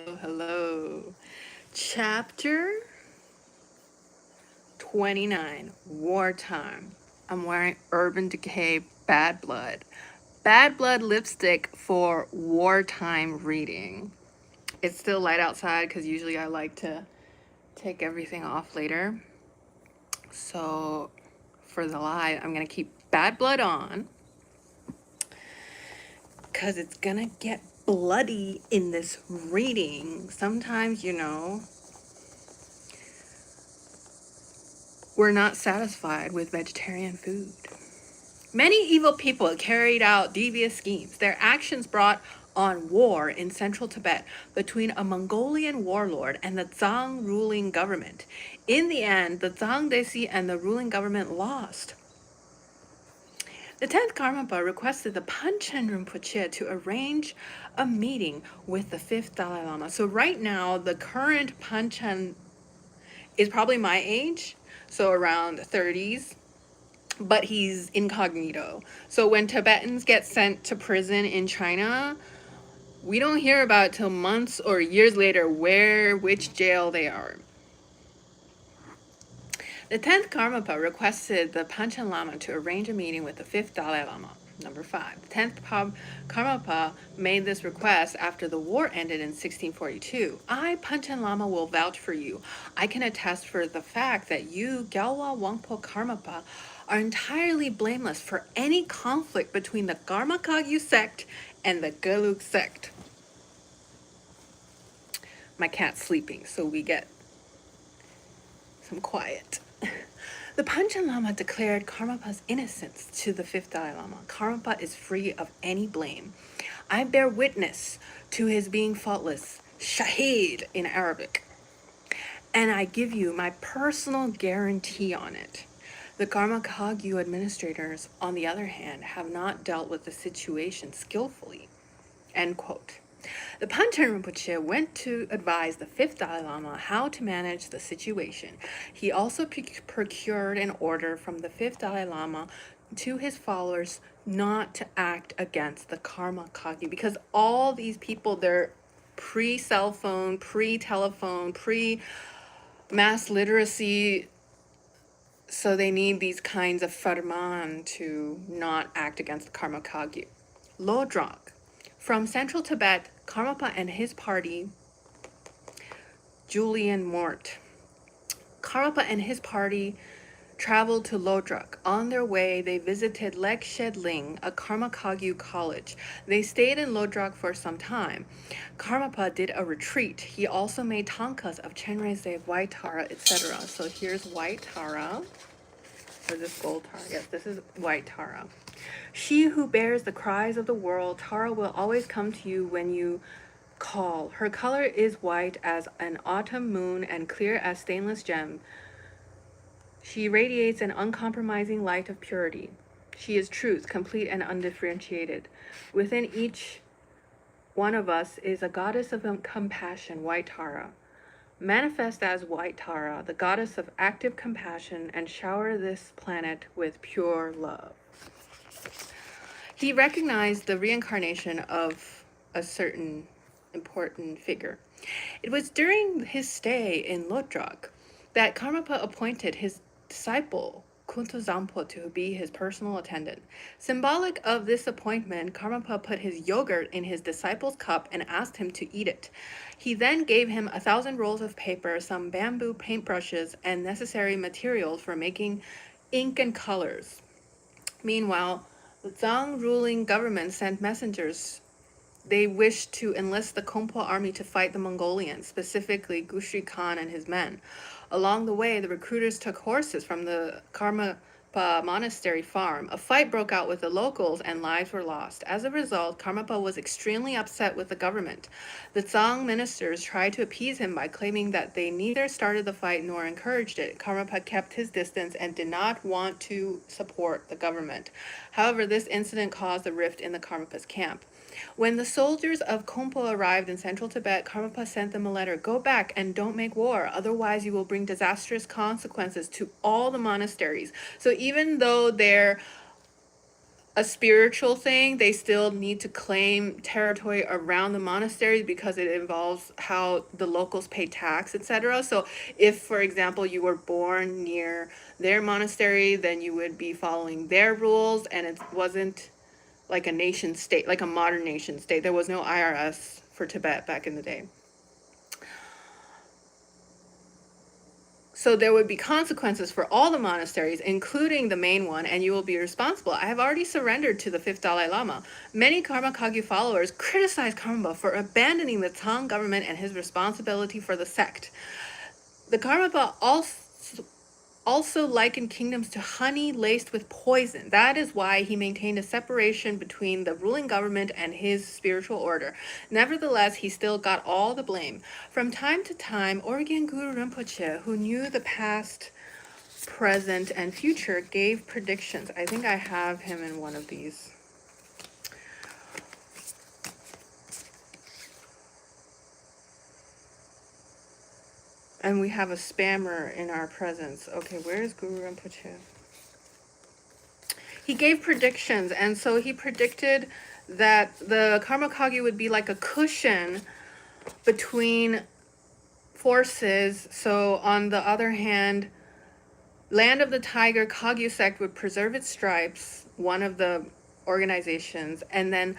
Hello. Chapter 29, Wartime. I'm wearing Urban Decay Bad Blood. Bad Blood lipstick for wartime reading. It's still light outside because usually I like to take everything off later. So for the live, I'm going to keep Bad Blood on because it's going to get bloody in this reading. Sometimes, we're not satisfied with vegetarian food. Many evil people carried out devious schemes. Their actions brought on war in central Tibet between a Mongolian warlord and the Zhang ruling government. In the end, the Zhang Desi and the ruling government lost. The 10th Karmapa requested the Panchen Rinpoche to arrange a meeting with the 5th Dalai Lama. So right now, the current Panchen is probably my age, so around 30s, but he's incognito. So when Tibetans get sent to prison in China, we don't hear about it till months or years later which jail they are. The 10th Karmapa requested the Panchen Lama to arrange a meeting with the 5th Dalai Lama. Number 5. The 10th Karmapa made this request after the war ended in 1642. I, Panchen Lama, will vouch for you. I can attest for the fact that you, Gyalwa Wangpo Karmapa, are entirely blameless for any conflict between the Karma Kagyu sect and the Gelug sect. My cat's sleeping, so we get some quiet. The Panchen Lama declared Karmapa's innocence to the 5th Dalai Lama. Karmapa is free of any blame. I bear witness to his being faultless, shahid in Arabic, and I give you my personal guarantee on it. The Karma Kagyu administrators, on the other hand, have not dealt with the situation skillfully. End quote. The Panchen Rinpoche went to advise the 5th Dalai Lama how to manage the situation. He also procured an order from the 5th Dalai Lama to his followers not to act against the Karma Kagyu, because all these people, they're pre-cell phone, pre-telephone, pre-mass literacy, so they need these kinds of farman to not act against the Karma Kagyu. Lodrog. From central Tibet, Karmapa and his party, Julian Mort. Karmapa and his party traveled to Lodrog. On their way, they visited Lek Shedling, a Karma Kagyu college. They stayed in Lodrog for some time. Karmapa did a retreat. He also made tankas of Chenrezig, white Tara, etc. So here's white Tara. Or this gold Tara? Yes, this is white Tara. She who bears the cries of the world, Tara will always come to you when you call. Her color is white as an autumn moon and clear as stainless gem. She radiates an uncompromising light of purity. She is truth, complete and undifferentiated. Within each one of us is a goddess of compassion, white Tara. Manifest as white Tara, the goddess of active compassion, and shower this planet with pure love. He recognized the reincarnation of a certain important figure. It was during his stay in Lodrog that Karmapa appointed his disciple Kunto Zampo to be his personal attendant. Symbolic of this appointment, Karmapa put his yogurt in his disciple's cup and asked him to eat it. He then gave him 1,000 rolls of paper, some bamboo paintbrushes, and necessary materials for making ink and colors. Meanwhile, the Zhang ruling government sent messengers. They wished to enlist the Kongpo army to fight the Mongolians, specifically Gushi Khan and his men. Along the way, the recruiters took horses from the Karmapa monastery farm. A fight broke out with the locals and lives were lost. As a result, Karmapa was extremely upset with the government. The Zhang ministers tried to appease him by claiming that they neither started the fight nor encouraged it. Karmapa kept his distance and did not want to support the government. However, this incident caused a rift in the Karmapa's camp. When the soldiers of Kongpo arrived in central Tibet, Karmapa sent them a letter. Go back and don't make war, otherwise you will bring disastrous consequences to all the monasteries. So even though they're a spiritual thing. They still need to claim territory around the monasteries because it involves how the locals pay tax, etc. So if, for example, you were born near their monastery, then you would be following their rules, and it wasn't like a nation state, like a modern nation state. There was no IRS for Tibet back in the day. So there would be consequences for all the monasteries, including the main one, and you will be responsible. I have already surrendered to the fifth Dalai Lama. Many Karma Kagyu followers criticize Karmapa for abandoning the Tang government and his responsibility for the sect. The Karmapa also likened kingdoms to honey laced with poison. That is why he maintained a separation between the ruling government and his spiritual order. Nevertheless, he still got all the blame. From time to time, Orgyen Guru Rinpoche, who knew the past, present, and future, gave predictions. I think I have him in one of these. And we have a spammer in our presence. Okay, where is Guru Rinpoche? He gave predictions, and so he predicted that the Karma Kagyu would be like a cushion between forces. So on the other hand, Land of the Tiger Kagyu sect would preserve its stripes, one of the organizations, and then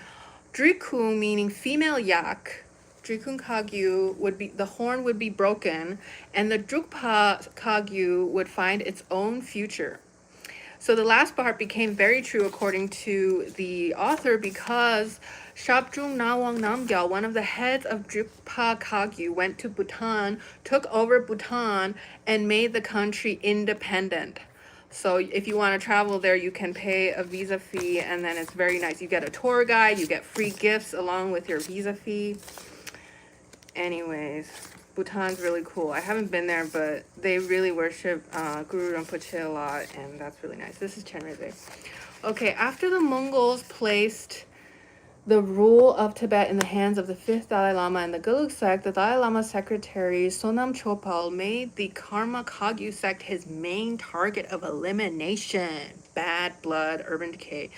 Drikung, meaning female yak, Drikung Kagyu would be, the horn would be broken, and the Drukpa Kagyu would find its own future. So the last part became very true according to the author because Shabdrung Nawang Namgyal, one of the heads of Drukpa Kagyu, went to Bhutan, took over Bhutan, and made the country independent. So if you want to travel there, you can pay a visa fee, and then it's very nice. You get a tour guide, you get free gifts along with your visa fee. Anyways, Bhutan's really cool. I haven't been there, but they really worship Guru Rinpoche a lot, and that's really nice. This is Chenrezig. Okay, after the Mongols placed the rule of Tibet in the hands of the fifth Dalai Lama and the Gelug sect, the Dalai Lama's secretary Sonam Chopal made the Karma Kagyu sect his main target of elimination. Bad blood, urban decay.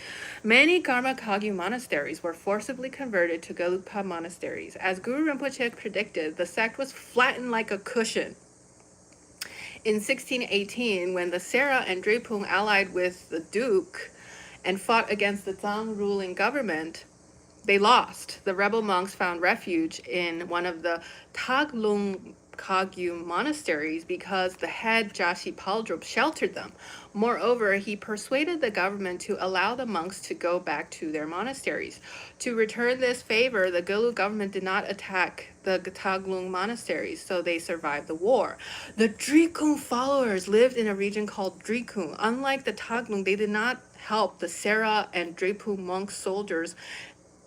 Many Karma Kagyu monasteries were forcibly converted to Gelugpa monasteries. As Guru Rinpoche predicted, the sect was flattened like a cushion. In 1618, when the Sera and Drepung allied with the Duke and fought against the Zhang ruling government, they lost. The rebel monks found refuge in one of the Taglung Kagyu monasteries because the head Jashi Paldrop sheltered them. Moreover, he persuaded the government to allow the monks to go back to their monasteries. To return this favor, the Gelu government did not attack the Taglung monasteries, so they survived the war. The Drikung followers lived in a region called Drikung. Unlike the Taglung, they did not help the Sera and Drepung monk soldiers,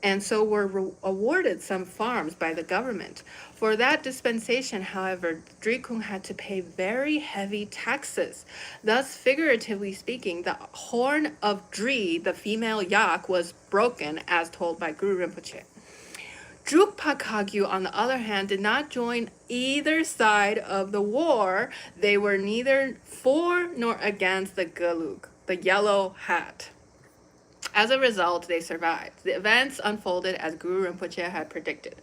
and so were awarded some farms by the government. For that dispensation, however, Drikung had to pay very heavy taxes. Thus, figuratively speaking, the horn of Dri, the female yak, was broken, as told by Guru Rinpoche. Drukpa Kagyu, on the other hand, did not join either side of the war. They were neither for nor against the Gelug, the yellow hat. As a result, they survived. The events unfolded as Guru Rinpoche had predicted.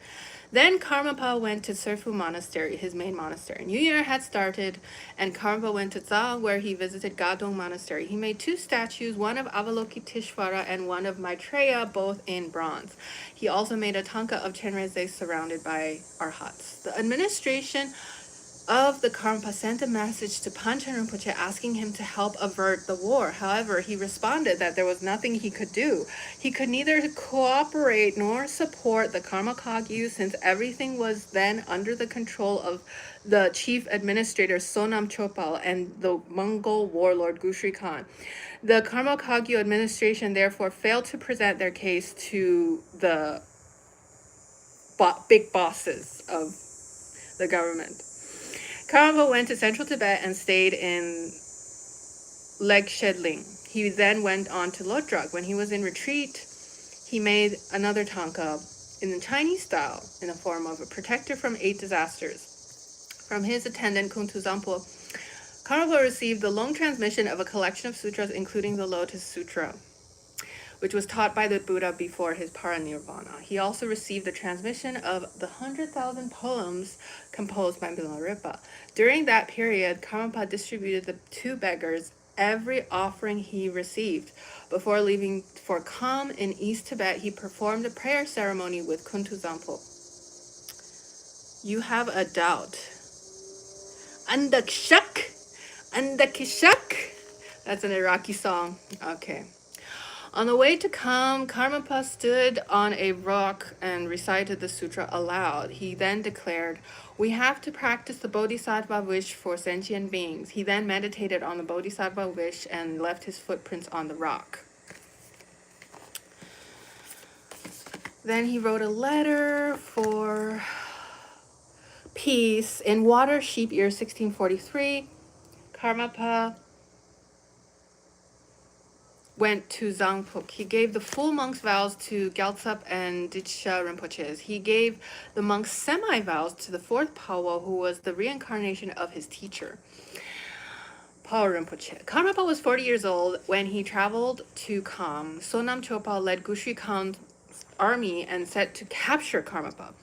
Then Karmapa went to Serfu Monastery, his main monastery. New Year had started, and Karmapa went to Tsa, where he visited Gadong Monastery. He made two statues, one of Avalokiteshvara and one of Maitreya, both in bronze. He also made a tanka of Chenrezig surrounded by arhats. The administration of the Karmapa sent a message to Panchen Rinpoche asking him to help avert the war. However, he responded that there was nothing he could do. He could neither cooperate nor support the Karma Kagyu since everything was then under the control of the chief administrator Sonam Chopal and the Mongol warlord Gushri Khan. The Karma Kagyu administration therefore failed to present their case to the big bosses of the government. Karmapa went to central Tibet and stayed in Legshedling. He then went on to Lodrog. When he was in retreat, he made another tanka in the Chinese style in the form of a protector from 8 disasters. From his attendant Kuntu Zampo, Karmapa received the long transmission of a collection of sutras, including the Lotus Sutra. which was taught by the Buddha before his parinirvana. He also received the transmission of the 100,000 poems composed by Milarepa. During that period, Karmapa distributed to beggars every offering he received. Before leaving for Kham in East Tibet, he performed a prayer ceremony with Kuntu Zampo. You have a doubt. Andakshak. Andakishak. That's an Iraqi song. Okay. On the way to Kham, Karmapa stood on a rock and recited the sutra aloud. He then declared, "We have to practice the Bodhisattva wish for sentient beings." He then meditated on the Bodhisattva wish and left his footprints on the rock. Then he wrote a letter for peace. In Water Sheep Year 1643, Karmapa went to Zangpuk. He gave the full monk's vows to Gyaltsap and Diksha Rinpoches. He gave the monk's semi-vows to the fourth Pawa, who was the reincarnation of his teacher, Pawa Rinpoche. Karmapa was 40 years old when he traveled to Kham. Sonam Chopal led Gushri Khan's army and set to capture Karmapa.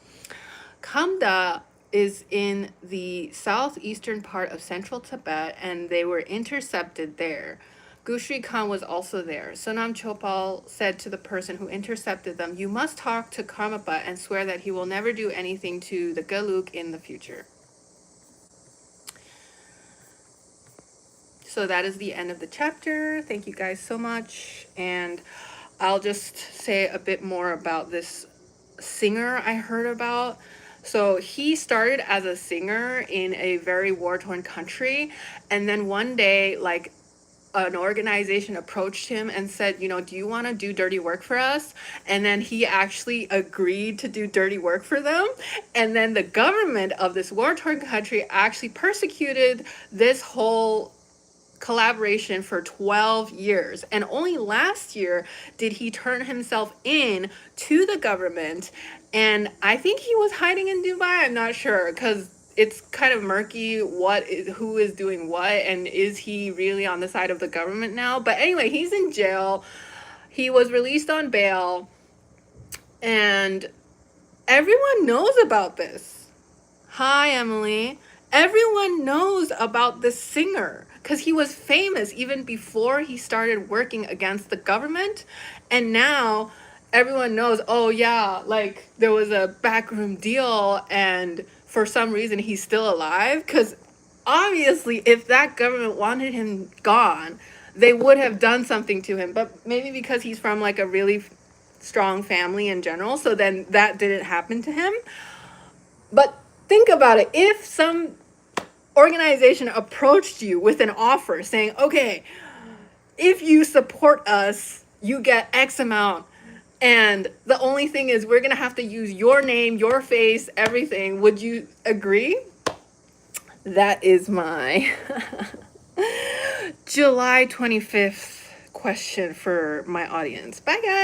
Khamda is in the southeastern part of central Tibet, and they were intercepted there. Gushri Khan was also there. Sonam Chopal said to the person who intercepted them, "You must talk to Karmapa and swear that he will never do anything to the Geluk in the future." So that is the end of the chapter. Thank you guys so much. And I'll just say a bit more about this singer I heard about. So he started as a singer in a very war-torn country. And then one day, like, an organization approached him and said, "Do you want to do dirty work for us?" And then he actually agreed to do dirty work for them. And then the government of this war-torn country actually persecuted this whole collaboration for 12 years. And only last year did he turn himself in to the government. And I think he was hiding in Dubai. I'm not sure, because it's kind of murky who is doing what, and is he really on the side of the government now? But anyway, he's in jail. He was released on bail, and everyone knows about this. Hi, Emily. Everyone knows about this singer because he was famous even before he started working against the government. And now everyone knows, oh yeah, like there was a backroom deal, and for some reason he's still alive. Because obviously if that government wanted him gone, they would have done something to him. But maybe because he's from like a really strong family in general, so then that didn't happen to him. But think about it. If some organization approached you with an offer saying, okay, if you support us, you get X amount, and the only thing is we're going to have to use your name, your face, everything, would you agree? That is my July 25th question for my audience. Bye, guys.